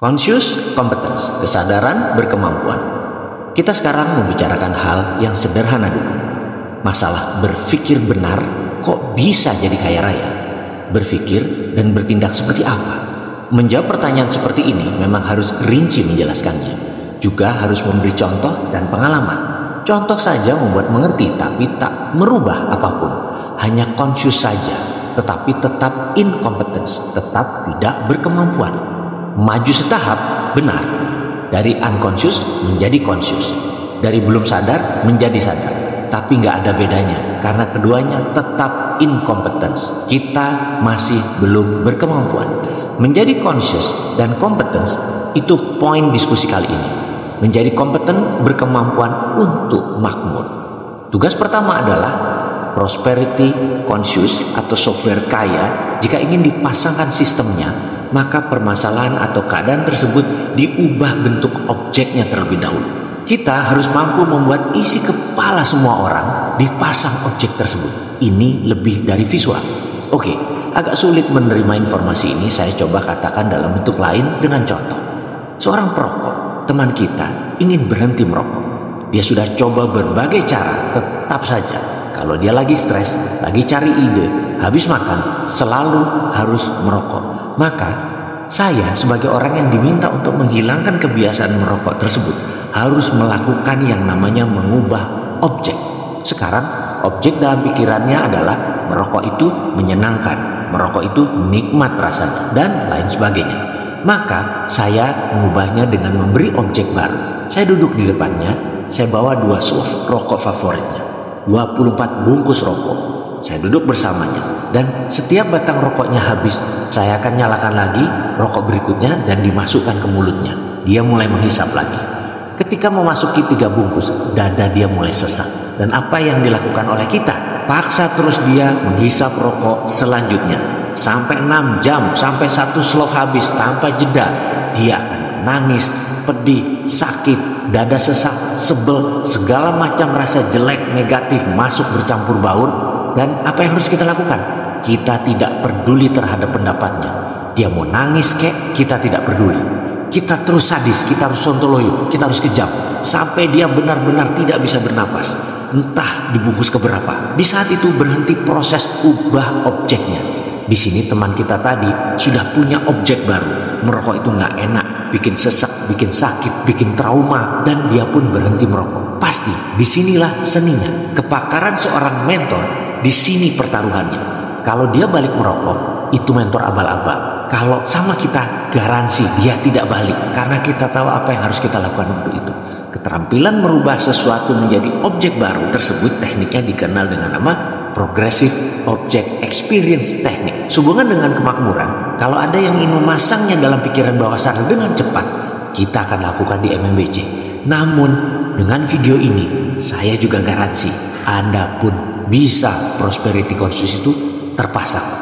Conscious competence, kesadaran berkemampuan. Kita sekarang membicarakan hal yang sederhana dulu. Masalah berpikir benar kok bisa jadi kaya raya? Berpikir dan bertindak seperti apa? Menjawab pertanyaan seperti ini memang harus rinci menjelaskannya. Juga harus memberi contoh dan pengalaman. Contoh saja membuat mengerti tapi tak merubah apapun. Hanya conscious saja, tetapi tetap incompetence, tetap tidak berkemampuan. Maju setahap, benar. Dari unconscious menjadi conscious. Dari belum sadar menjadi sadar. Tapi nggak ada bedanya, karena keduanya tetap incompetence. Kita masih belum berkemampuan. Menjadi conscious dan competence itu poin diskusi kali ini. Menjadi kompeten, berkemampuan untuk makmur. Tugas pertama adalah prosperity conscious atau software kaya. Jika ingin dipasangkan sistemnya, maka permasalahan atau keadaan tersebut diubah bentuk objeknya terlebih dahulu. Kita harus mampu membuat isi kepala semua orang dipasang objek tersebut. Ini lebih dari visual. Oke, agak sulit menerima informasi ini. Saya coba katakan dalam bentuk lain dengan contoh. Seorang perokok, teman kita, ingin berhenti merokok. Dia sudah coba berbagai cara, tetap saja kalau dia lagi stres, lagi cari ide, habis makan, selalu harus merokok. Maka saya sebagai orang yang diminta untuk menghilangkan kebiasaan merokok tersebut harus melakukan yang namanya mengubah objek. Sekarang objek dalam pikirannya adalah merokok itu menyenangkan, merokok itu nikmat rasanya, dan lain sebagainya. Maka saya mengubahnya dengan memberi objek baru. Saya duduk di depannya, saya bawa 2 soft rokok favoritnya, 24 bungkus rokok. Saya duduk bersamanya, dan setiap batang rokoknya habis, saya akan nyalakan lagi rokok berikutnya dan dimasukkan ke mulutnya. Dia mulai menghisap lagi. Ketika memasuki 3 bungkus, dada dia mulai sesak. Dan apa yang dilakukan oleh kita? Paksa terus dia menghisap rokok selanjutnya. Sampai 6 jam, sampai 1 slov habis tanpa jeda. Dia akan nangis, pedih, sakit, dada sesak, sebel, segala macam rasa jelek, negatif masuk bercampur baur. Dan apa yang harus kita lakukan? Kita tidak peduli terhadap pendapatnya. Dia mau nangis kek, kita tidak peduli. Kita terus sadis, kita harus sontoloyo, kita harus kejam. Sampai dia benar-benar tidak bisa bernapas. Entah dibungkus keberapa. Di saat itu berhenti proses ubah objeknya. Di sini teman kita tadi sudah punya objek baru. Merokok itu nggak enak, bikin sesak, bikin sakit, bikin trauma. Dan dia pun berhenti merokok. Pasti, disinilah seninya. Kepakaran seorang mentor, di sini pertaruhannya. Kalau dia balik merokok, itu mentor abal-abal. Kalau sama kita, garansi dia tidak balik. Karena kita tahu apa yang harus kita lakukan untuk itu. Keterampilan merubah sesuatu menjadi objek baru tersebut tekniknya dikenal dengan nama Progressive Object Experience Technique. Sehubungan dengan kemakmuran, kalau ada yang ingin memasangnya dalam pikiran bawah sadar dengan cepat, kita akan lakukan di MMBC. Namun, dengan video ini, saya juga garansi Anda pun bisa prosperity conscious itu terpasang.